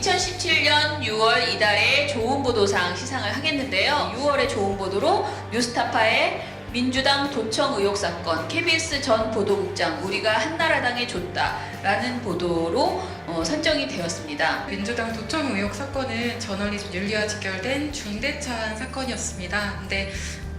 2017년 6월 이달에 좋은 보도상 시상을 하겠는데요. 6월의 좋은 보도로 뉴스타파의 민주당 도청 의혹 사건, KBS 전 보도국장 우리가 한나라당에 줬다라는 보도로 선정이 되었습니다. 민주당 도청 의혹 사건은 저널리즘 윤리와 직결된 중대차한 사건이었습니다. 근데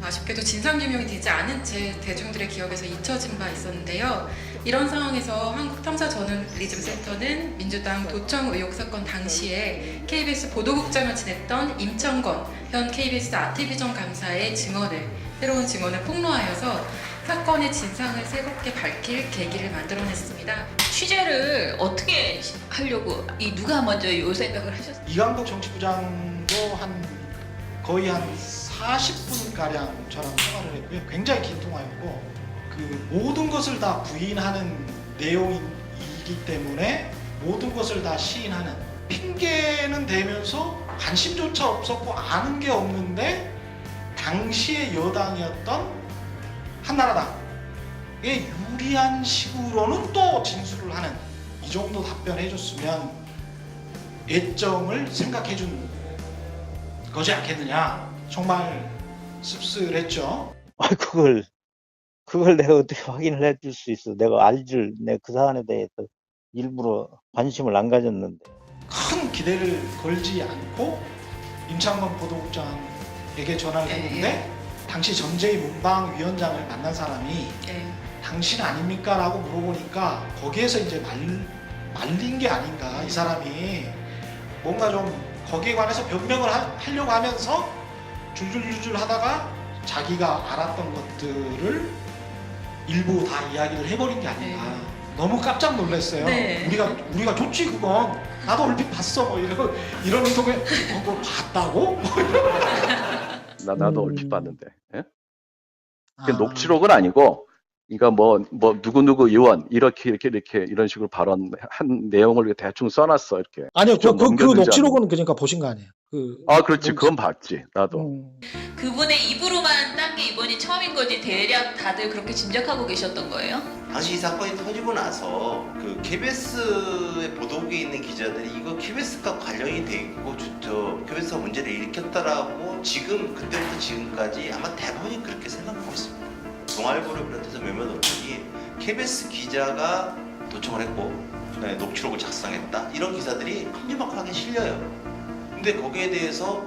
아쉽게도 진상규명이 되지 않은 채 대중들의 기억에서 잊혀진 바 있었는데요. 이런 상황에서 한국탐사저널리즘센터는 민주당 도청 의혹 사건 당시에 KBS 보도국장을 지냈던 임창건 현 KBS 아티비전 감사의 새로운 증언을 폭로하여서 사건의 진상을 새롭게 밝힐 계기를 만들어냈습니다. 취재를 어떻게 하려고 누가 먼저 이 생각을 하셨어요? 이강덕 정치부장도 거의 한 40분 가량 저랑 통화를 했고요. 굉장히 긴 통화였고 그 모든 것을 다 부인하는 내용이기 때문에 모든 것을 다 시인하는 핑계는 대면서 관심조차 없었고 아는 게 없는데 당시의 여당이었던 한나라당에 유리한 식으로는 또 진술을 하는 이 정도 답변해 줬으면 애정을 생각해 준 거지 않겠느냐. 정말 씁쓸했죠. 그걸 내가 어떻게 확인을 해줄 수 있어. 내가 그 사안에 대해서 일부러 관심을 안 가졌는데. 큰 기대를 걸지 않고 임창건 보도국장에게 전화를 했는데 당시 전재희 문방위원장을 만난 사람이 당신 아닙니까? 라고 물어보니까 거기에서 이제 말린 게 아닌가. 이 사람이 뭔가 좀 거기에 관해서 변명을 하려고 하면서 줄줄줄줄 하다가 자기가 알았던 것들을 일부 다 이야기를 해버린 게 아닌가. 너무 깜짝 놀랐어요. 우리가 좋지 그건. 나도 얼핏 봤어. 뭐 이런 의도에 그걸 봤다고? 나도 얼핏 봤는데. 예? 녹취록은 아니고, 그러니까 뭐 누구 의원 이렇게 이런 식으로 발언한 내용을 대충 써놨어 이렇게. 아니요, 그 녹취록은 그러니까 보신 거 아니에요? 그렇지, 그건 봤지 나도. 그분의 입으로만 딴 게 이번이 처음인 거지 대략 다들 그렇게 짐작하고 계셨던 거예요? 당시 이 사건이 터지고 나서 그 KBS의 보도국에 있는 기자들이 이거 KBS과 관련이 돼 있고 KBS가 문제를 일으켰다라고 지금 그때부터 지금까지 아마 대부분이 그렇게 생각하고 있습니다. 동아일보를 비롯해서 몇몇 언론이 KBS 기자가 도청을 했고 그다음에 녹취록을 작성했다 이런 기사들이 큼지막하게 실려요. 근데 거기에 대해서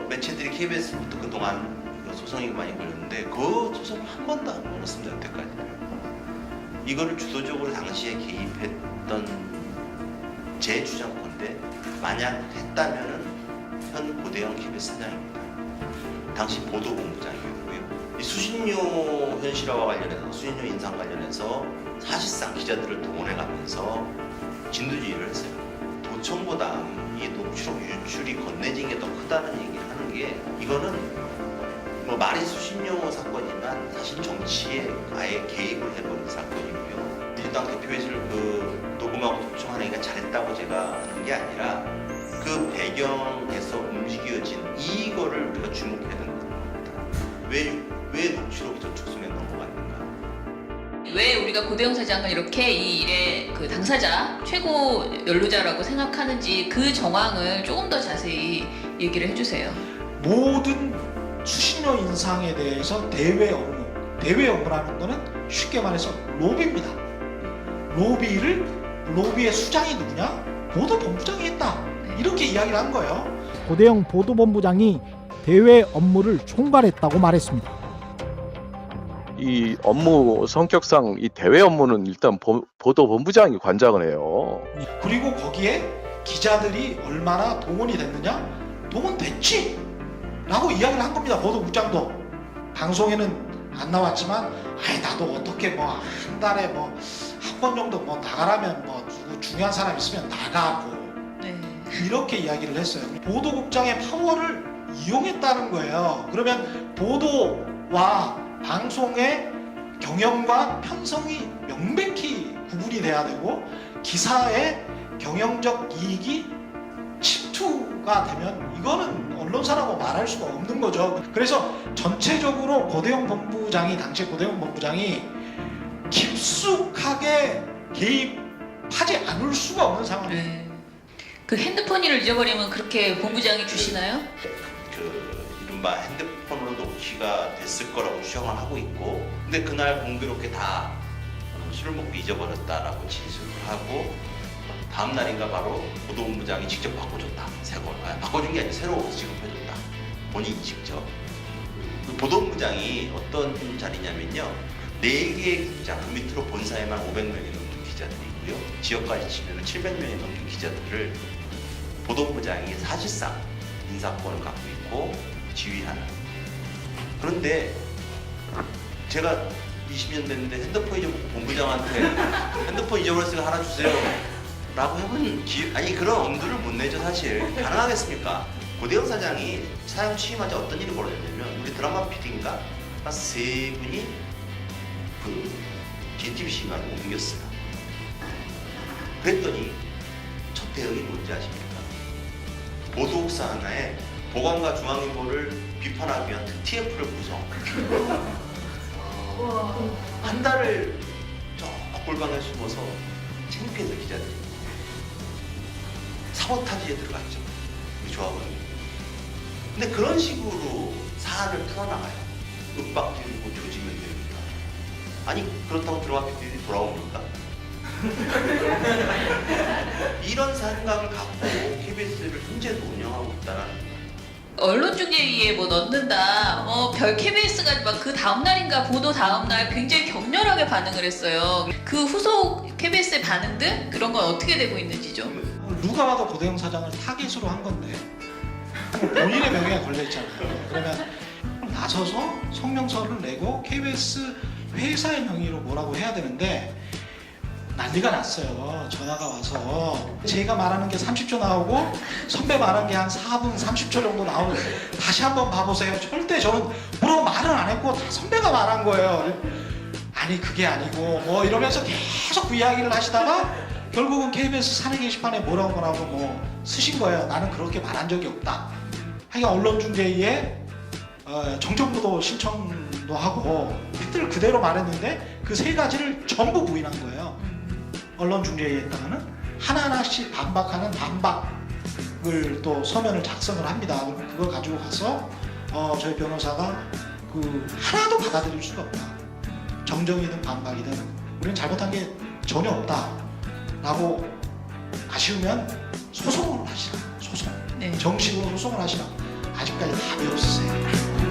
매체들이 KBS부터 그동안 소송이 많이 걸렸는데 그 소송을 한 번도 안 걸었습니다. 여태까지. 이거를 주도적으로 당시에 개입했던 제 주장건데 만약 했다면은 현 고대영 KBS 사장입니다. 당시 보도본부장이었고요. 이 수신료 현실화와 관련해서 수신료 인상 관련해서 사실상 기자들을 동원해가면서 진두지휘를 했어요. 도청보다 이 녹취록 유출이 건네진 게 더 크다는 얘기를 하는 게 이거는 뭐 말이 수신료 사건이지만 사실 정치에 아예 개입을 해버린 사건이고요. 민주당 대표회의를 녹음하고 도청하는 게 잘했다고 제가 하는 게 아니라 그 배경에서 움직여진 이거를 우리가 주목해야 되는 겁니다. 왜 녹취록이 저쪽 손에 넘어갔는가? 왜 우리가 고대영 사장을 이렇게 이 일의 그 당사자, 최고 연루자라고 생각하는지 그 정황을 조금 더 자세히 얘기를 해주세요. 모든 수신료 인상에 대해서 대외 업무라는 거는 쉽게 말해서 로비입니다. 로비의 수장이 누구냐? 보도본부장이 했다. 이렇게 이야기를 한 거예요. 고대영 보도본부장이 대외 업무를 총괄했다고 말했습니다. 이 업무 성격상 이 대외 업무는 일단 보도본부장이 관장을 해요. 그리고 거기에 기자들이 얼마나 동원이 됐느냐? 동원됐지! 라고 이야기를 한 겁니다. 보도국장도. 방송에는 안 나왔지만 나도 어떻게 한 달에 한 번 정도 나가라면 누구 중요한 사람 있으면 나가고 이렇게 이야기를 했어요. 보도국장의 파워를 이용했다는 거예요. 그러면 보도와 방송의 경영과 편성이 명백히 구분이 돼야 되고 기사의 경영적 이익이 침투가 되면 이거는 언론사라고 말할 수가 없는 거죠. 그래서 전체적으로 당시 고대영 본부장이 깊숙하게 개입하지 않을 수가 없는 상황이에요. 그 핸드폰을 잊어버리면 그렇게 본부장이 주시나요? 그 이른바 핸드폰으로 녹취가 됐을 거라고 추정을 하고 있고, 근데 그날 공교롭게 다 술을 먹고 잊어버렸다라고 진술을 하고, 다음 날인가 바로 보도본부장이 직접 바꿔줬다. 새 걸. 바꿔준 게 아니라 새로 지급해줬다. 본인이 직접. 그 보도본부장이 어떤 자리냐면요, 4개의 국장, 그 밑으로 본사에만 500명이 넘는 기자들이 있고요, 지역까지 치면 700명이 넘는 기자들을 보도본부장이 사실상 인사권을 갖고 있고 지휘하는. 그런데 제가 20년 됐는데 핸드폰 잊어먹고 본부장한테 핸드폰 잊어버렸으니까 하나 주세요 라고 해본 아니 그런 엄두를 못 내죠. 사실 가능하겠습니까? 고대영 사장이 사장 취임하자 어떤 일이 벌어졌냐면, 우리 드라마 PD인가 한 3분이 그 JTBC로 옮겼어요. 그랬더니 첫 대응이 뭔지 아십니까? 보도국사 하나에 보관과 중앙일보를 비판하기 위한 TF를 구성. 한 달을 저 골방에 숨어서 창피해서 기자들이 사보타지에 들어갔죠. 우리 조합은. 근데 그런 식으로 사안을 풀어나가요. 윽박지르고 조지면 됩니다. 아니 그렇다고 드라마 PD들이 돌아옵니까? 이런 생각을 갖고 KBS를 현재도 운영하고 있다는. 언론중재위에 뭐 넣는다, 별 KBS가 막 그 다음날인가 보도 다음날 굉장히 격렬하게 반응을 했어요. 그 후속 KBS의 반응들 그런 건 어떻게 되고 있는지 좀. 누가 봐도 고대영 사장을 타겟으로 한 건데 본인의 명예가 걸려 있잖아요. 그러면 나서서 성명서를 내고 KBS 회사의 명의로 뭐라고 해야 되는데 난리가 났어요. 전화가 와서 제가 말하는 게 30초 나오고 선배 말한 게 한 4분 30초 정도 나오고, 다시 한번 봐보세요. 절대 저는 뭐라고 말은 안 했고 다 선배가 말한 거예요. 아니 그게 아니고 뭐 이러면서 계속 그 이야기를 하시다가 결국은 KBS 사내 게시판에 뭐라고 뭐 쓰신 거예요. 나는 그렇게 말한 적이 없다. 하여간 언론중재위에 정정보도 신청도 하고 그때를 그대로 말했는데 그 3가지를 전부 부인한 거예요. 언론중재위에 있다가는 하나하나씩 반박하는 반박을 또 서면을 작성을 합니다. 그걸 가지고 가서 저희 변호사가 그 하나도 받아들일 수가 없다. 정정이든 반박이든 우리는 잘못한 게 전혀 없다 라고 아쉬우면 소송을 하시라. 소송. 네. 정식으로 소송을 하시라. 아직까지 답이 없으세요.